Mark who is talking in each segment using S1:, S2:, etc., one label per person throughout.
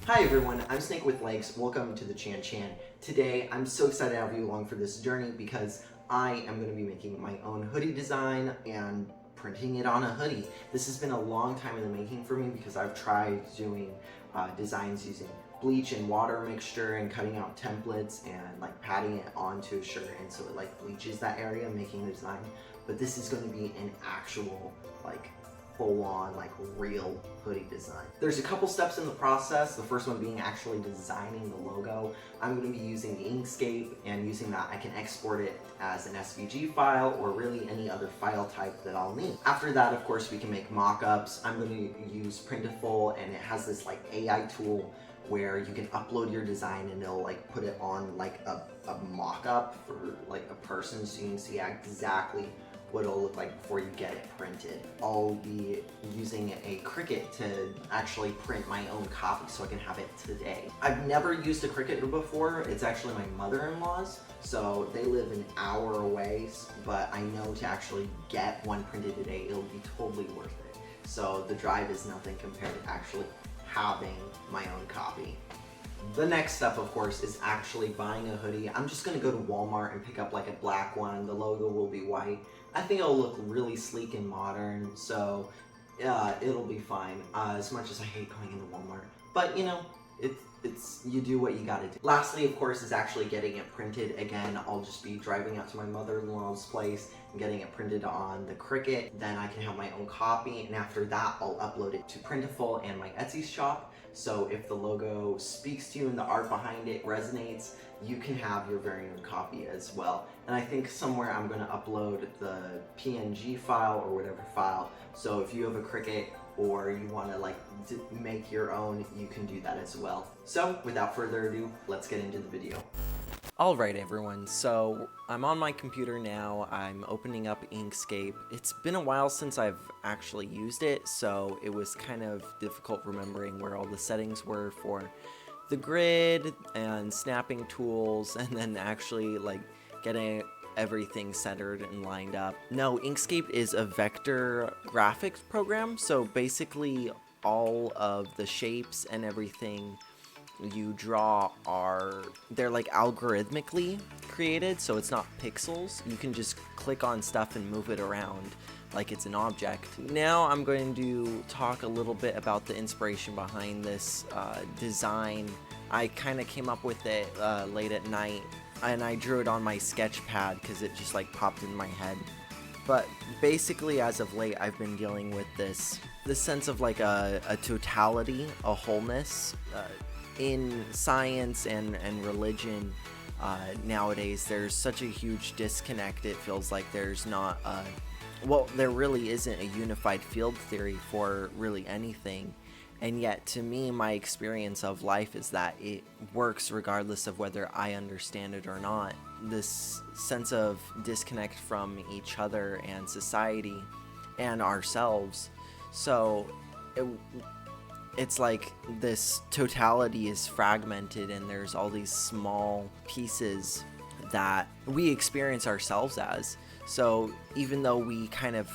S1: Hi everyone, I'm Snake with Legs. Welcome to the Chan Chan. Today, I'm so excited to have you along for this journey because I am going to be making my own hoodie design and printing it on a hoodie. This has been a long time in the making for me because I've tried doing designs using bleach and water mixture and cutting out templates and like patting it onto a shirt, and so it like bleaches that area, making the design. But this is going to be an actual like full-on like real hoodie design. There's a couple steps in the process. The first one being actually designing the logo. I'm going to be using the Inkscape, and using that I can export it as an SVG file or really any other file type that I'll need. After that, of course, we can make mock-ups. I'm going to use Printful, and it has this like AI tool where you can upload your design and it'll like put it on like a mock-up for like a person, so you can see exactly what it'll look like before you get it printed. I'll be using a Cricut to actually print my own copy so I can have it today. I've never used a Cricut before. It's actually my mother-in-law's, so they live an hour away, but I know to actually get one printed today, it'll be totally worth it. So the drive is nothing compared to actually having my own copy. The next step, of course, is actually buying a hoodie. I'm just gonna go to Walmart and pick up like a black one. The logo will be white. I think it'll look really sleek and modern, so it'll be fine. As much as I hate going into Walmart, but you know, it's you do what you gotta do. Lastly, of course, is actually getting it printed. Again, I'll just be driving out to my mother-in-law's place and getting it printed on the Cricut. Then I can have my own copy, and after that, I'll upload it to Printful and my Etsy shop. So if the logo speaks to you and the art behind it resonates, you can have your very own copy as well. And I think somewhere I'm going to upload the PNG file or whatever file. So if you have a Cricut or you want to like make your own, you can do that as well. So without further ado, let's get into the video. Alright everyone, so I'm on my computer now. I'm opening up Inkscape. It's been a while since I've actually used it, so it was kind of difficult remembering where all the settings were for the grid and snapping tools, and then actually like getting everything centered and lined up. No, Inkscape is a vector graphics program, so basically all of the shapes and everything you draw they're like algorithmically created, so it's not pixels. You can just click on stuff and move it around like it's an object. Now I'm going to talk a little bit about the inspiration behind this design. I kind of came up with it late at night, and I drew it on my sketch pad because it just like popped in my head. But basically, as of late, I've been dealing with this sense of like a totality, a wholeness. In science and religion nowadays, there's such a huge disconnect. It feels like there's not there really isn't a unified field theory for really anything. And yet, to me, my experience of life is that it works regardless of whether I understand it or not. This sense of disconnect from each other and society and ourselves. So it's like this totality is fragmented, and there's all these small pieces that we experience ourselves as. So even though we kind of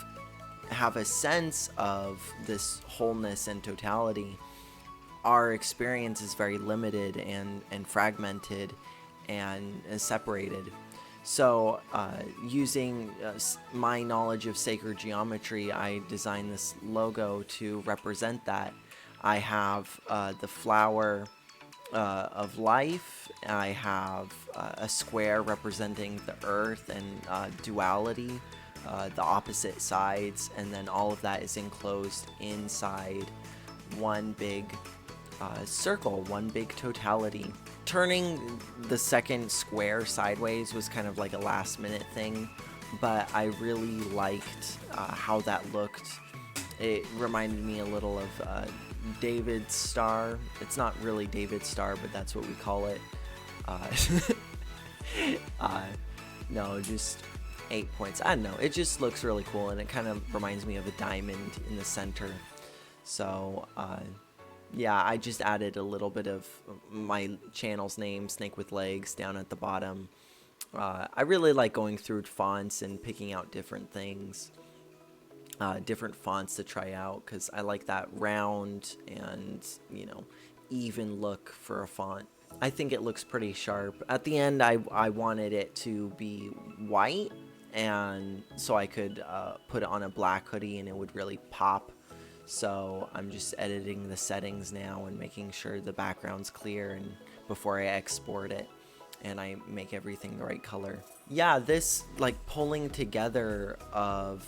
S1: have a sense of this wholeness and totality, our experience is very limited and fragmented and separated. So using my knowledge of sacred geometry, I designed this logo to represent that. I have the flower of life. I have a square representing the earth and duality, the opposite sides, and then all of that is enclosed inside one big circle, one big totality. Turning the second square sideways was kind of like a last minute thing, but I really liked how that looked. It reminded me a little of David's star. It's not really David's star, but that's what we call it. No, just 8 points. I don't know. It just looks really cool, and it kind of reminds me of a diamond in the center. So, yeah, I just added a little bit of my channel's name, Snake with Legs, down at the bottom. I really like going through fonts and picking out different things. Different fonts to try out, because I like that round and, you know, even look for a font. I think it looks pretty sharp. At the end, I wanted it to be white, and so I could put it on a black hoodie and it would really pop. So I'm just editing the settings now and making sure the background's clear and before I export it and I make everything the right color. Yeah, this like pulling together of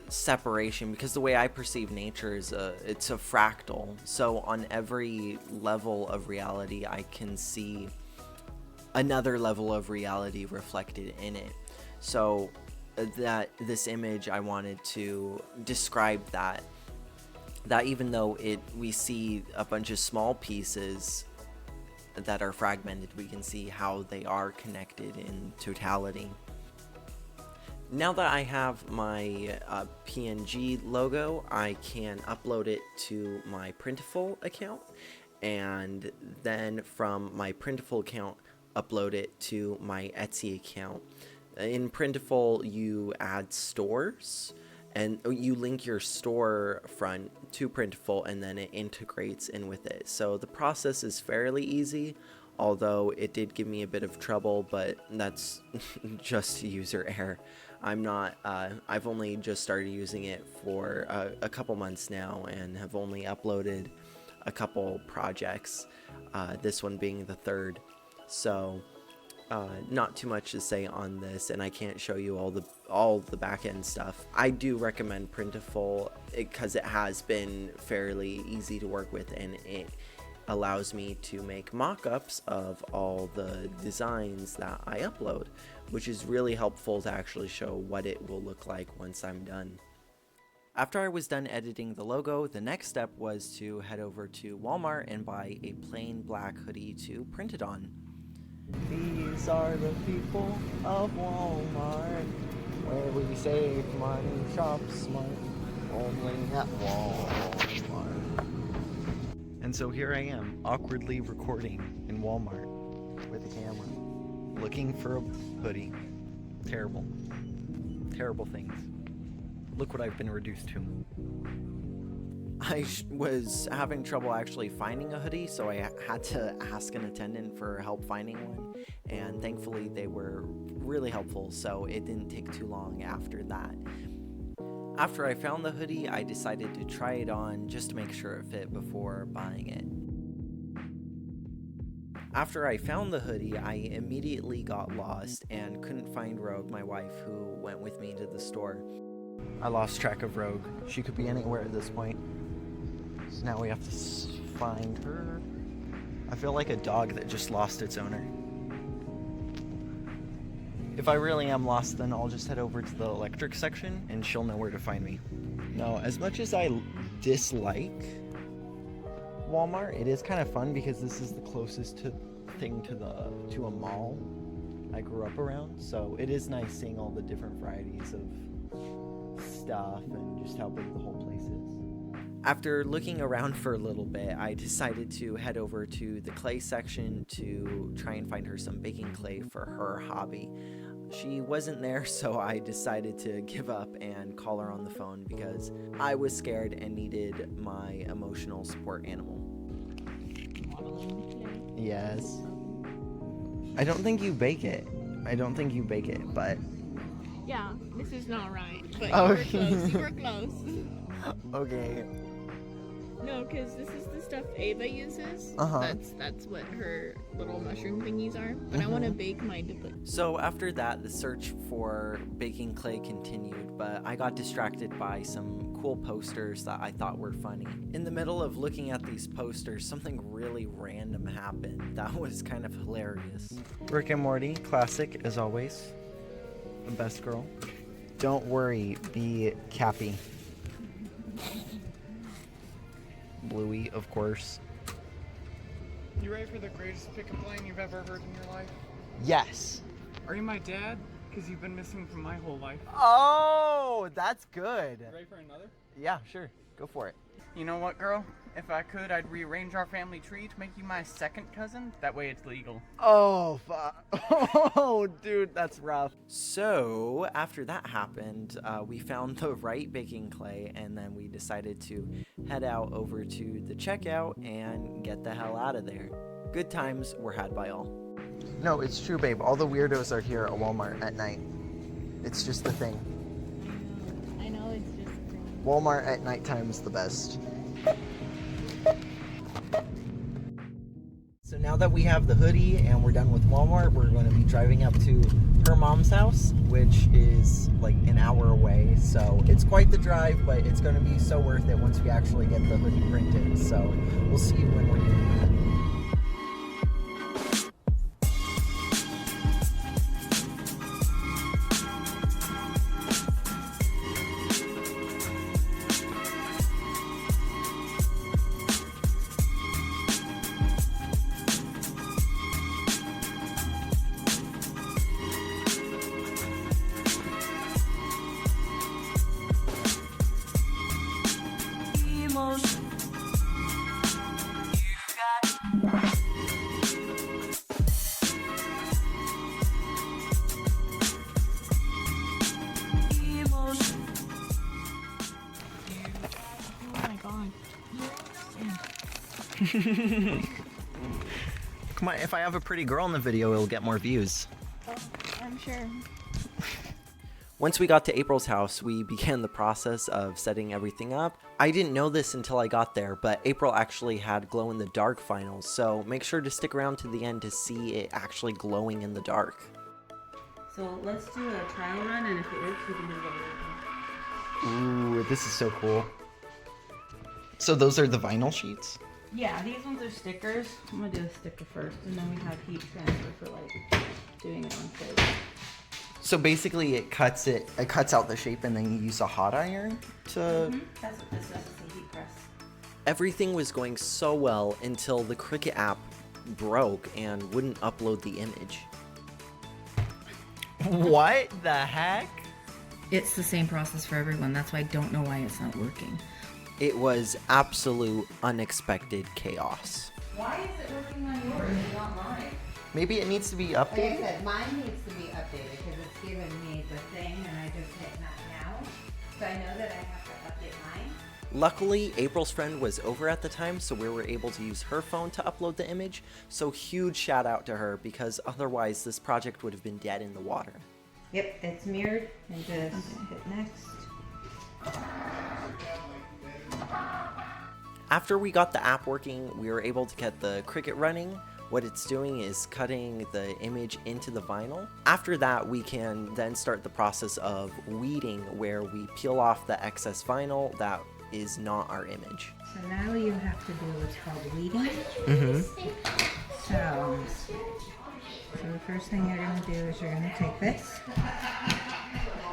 S1: separation, because the way I perceive nature is it's a fractal. So on every level of reality, I can see another level of reality reflected in it. So that this image, I wanted to describe that even though we see a bunch of small pieces that are fragmented, we can see how they are connected in totality. Now that I have my PNG logo, I can upload it to my Printful account, and then from my Printful account, upload it to my Etsy account. In Printful, you add stores, and you link your storefront to Printful, and then it integrates in with it. So the process is fairly easy, although it did give me a bit of trouble, but that's just user error. I've only just started using it for a couple months now and have only uploaded a couple projects, this one being the third. So not too much to say on this, and I can't show you all the back-end stuff. I do recommend Printful because it has been fairly easy to work with, and it allows me to make mock-ups of all the designs that I upload, which is really helpful to actually show what it will look like once I'm done. After I was done editing the logo, the next step was to head over to Walmart and buy a plain black hoodie to print it on. These are the people of Walmart, where we save money, shop smart, only at Walmart. And so here I am, awkwardly recording in Walmart with a camera, looking for a hoodie. Terrible. Terrible things. Look what I've been reduced to. I was having trouble actually finding a hoodie, so I had to ask an attendant for help finding one, and thankfully they were really helpful, so it didn't take too long after that. After I found the hoodie, I decided to try it on just to make sure it fit before buying it. After I found the hoodie, I immediately got lost and couldn't find Rogue, my wife, who went with me to the store. I lost track of Rogue. She could be anywhere at this point. So now we have to find her. I feel like a dog that just lost its owner. If I really am lost, then I'll just head over to the electric section and she'll know where to find me. No, as much as I dislike Walmart, it is kind of fun because this is the closest thing to a mall I grew up around. So it is nice seeing all the different varieties of stuff and just how big the whole place is. After looking around for a little bit, I decided to head over to the clay section to try and find her some baking clay for her hobby. She wasn't there, so I decided to give up and call her on the phone because I was scared and needed my emotional support animal. Yes. I don't think you bake it. But...
S2: Yeah, this is not right, but
S1: Okay.
S2: you were close.
S1: Okay.
S2: No, because this is the stuff Ava uses. That's what her little mushroom thingies are. But I want to bake my dip.
S1: So after that, the search for baking clay continued, but I got distracted by some cool posters that I thought were funny. In the middle of looking at these posters, something really random happened that was kind of hilarious. Rick and Morty, classic as always. The best girl. Don't worry, be Cappy. Bluey, of course.
S3: You ready for the greatest pickup line you've ever heard in your life?
S1: Yes.
S3: Are you my dad? Because you've been missing from my whole life.
S1: Oh, that's good.
S3: You ready for another?
S1: Yeah, sure. Go for it.
S3: You know what, girl? If I could, I'd rearrange our family tree to make you my second cousin. That way it's legal.
S1: Oh, oh, dude, that's rough. So, after that happened, we found the right baking clay, and then we decided to head out over to the checkout and get the hell out of there. Good times were had by all. No, it's true, babe. All the weirdos are here at Walmart at night. It's just the thing.
S2: I know it's just a thing.
S1: Walmart at nighttime is the best. So now that we have the hoodie and we're done with Walmart, we're going to be driving up to her mom's house, which is like an hour away. So it's quite the drive, but it's going to be so worth it once we actually get the hoodie printed. So we'll see you when we're doing that. Come on, if I have a pretty girl in the video, it'll get more views.
S2: Oh, I'm sure.
S1: Once we got to April's house, we began the process of setting everything up. I didn't know this until I got there, but April actually had glow-in-the-dark vinyl, so make sure to stick around to the end to see it actually glowing in the dark.
S4: So let's do a trial run, and if it works, we can do it over.
S1: Ooh, this is so cool. So those are the vinyl sheets?
S4: Yeah, these ones are stickers. I'm gonna do a sticker first, and then we have heat transfer for like doing it on fake.
S1: So basically it cuts out the shape and then you use a hot iron to...
S4: That's what this is, it's a heat press.
S1: Everything was going so well until the Cricut app broke and wouldn't upload the image. What the heck?
S4: It's the same process for everyone. That's why I don't know why it's not working.
S1: It was absolute unexpected chaos.
S4: Why is it working on yours and not mine?
S1: Maybe it needs to be
S5: Like I
S1: updated?
S5: said, mine needs to be updated because it's giving me the thing and I just hit not now. So I know that I have to update mine.
S1: Luckily, April's friend was over at the time, so we were able to use her phone to upload the image. So huge shout out to her, because otherwise this project would have been dead in the water.
S5: Yep, it's mirrored and just hit next.
S1: After we got the app working, we were able to get the Cricut running. What it's doing is cutting the image into the vinyl. After that, we can then start the process of weeding, where we peel off the excess vinyl that is not our image.
S5: So now you have to do what's called weeding. So the first thing you're going to do is you're going to take this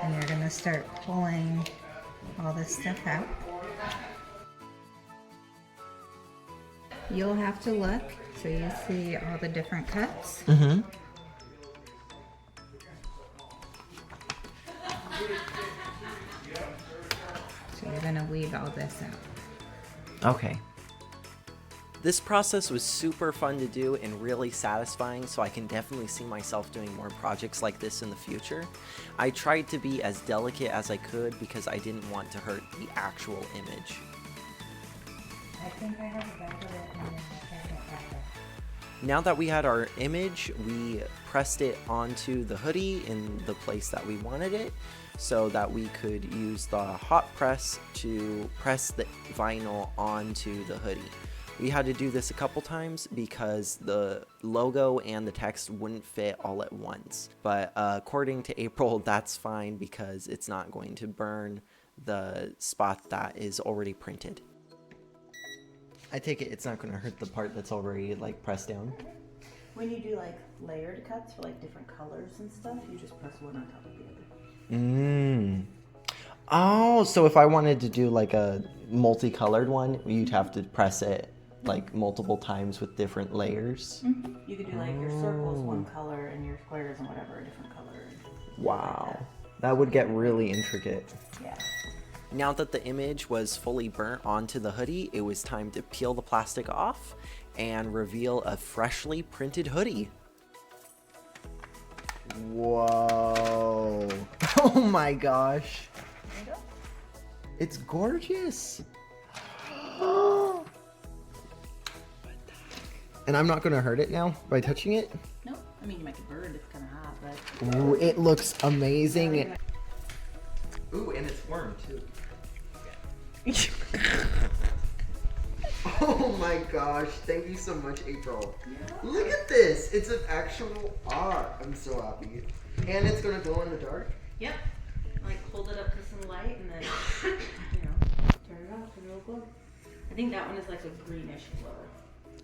S5: and you're going to start pulling all this stuff out. You'll have to look so you see all the different cuts.
S1: Mm-hmm.
S5: So you're going to weed all this out.
S1: Okay. This process was super fun to do and really satisfying, so I can definitely see myself doing more projects like this in the future. I tried to be as delicate as I could because I didn't want to hurt the actual image.
S5: I think I have a bag of it and then I can't get back there.
S1: Now that we had our image, we pressed it onto the hoodie in the place that we wanted it, so that we could use the hot press to press the vinyl onto the hoodie. We had to do this a couple times because the logo and the text wouldn't fit all at once. But according to April, that's fine because it's not going to burn the spot that is already printed. I take it it's not going to hurt the part that's already like pressed down.
S4: When you do like layered cuts for like different colors and stuff, you just press one on top of the other.
S1: Oh, so if I wanted to do like a multicolored one, you'd have to press it like multiple times with different layers.
S4: You could do like your circles one color and your squares and whatever a different color.
S1: Wow, that would get really intricate.
S4: Yeah.
S1: Now that the image was fully burnt onto the hoodie, it was time to peel the plastic off and reveal a freshly printed hoodie. Whoa. Oh my gosh. It's gorgeous. And I'm not gonna hurt it now by touching it?
S4: Nope. I mean, you might get burned. It's kind of hot, but...
S1: Ooh, it looks amazing. Ooh, and it's warm too. Oh my gosh, thank you so much, April. Look at this. It's an actual art. I'm so happy. And it's gonna glow in the dark?
S4: Yep. Like, hold it up to some light and then, you know, turn it off and it'll glow. I think that one is like a greenish glow.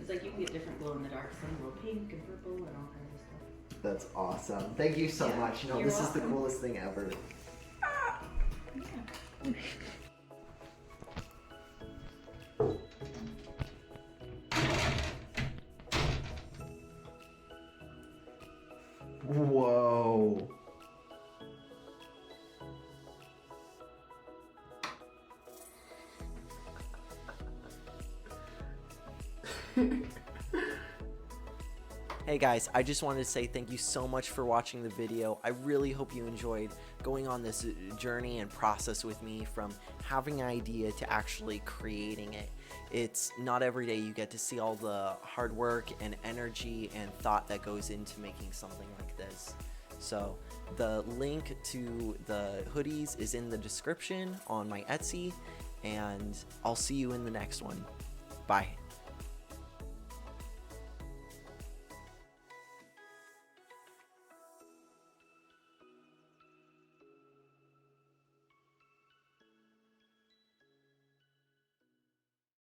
S4: It's like you can get different glow in the dark. Some glow pink and purple and all kinds of stuff.
S1: That's awesome. Thank you so much. No,
S4: You're
S1: this is the
S4: welcome.
S1: coolest thing ever.
S4: Yeah.
S1: Whoa. Hey guys, I just wanted to say thank you so much for watching the video. I really hope you enjoyed going on this journey and process with me from having an idea to actually creating it. It's not every day you get to see all the hard work and energy and thought that goes into making something like this. So the link to the hoodies is in the description on my Etsy, and I'll see you in the next one. Bye.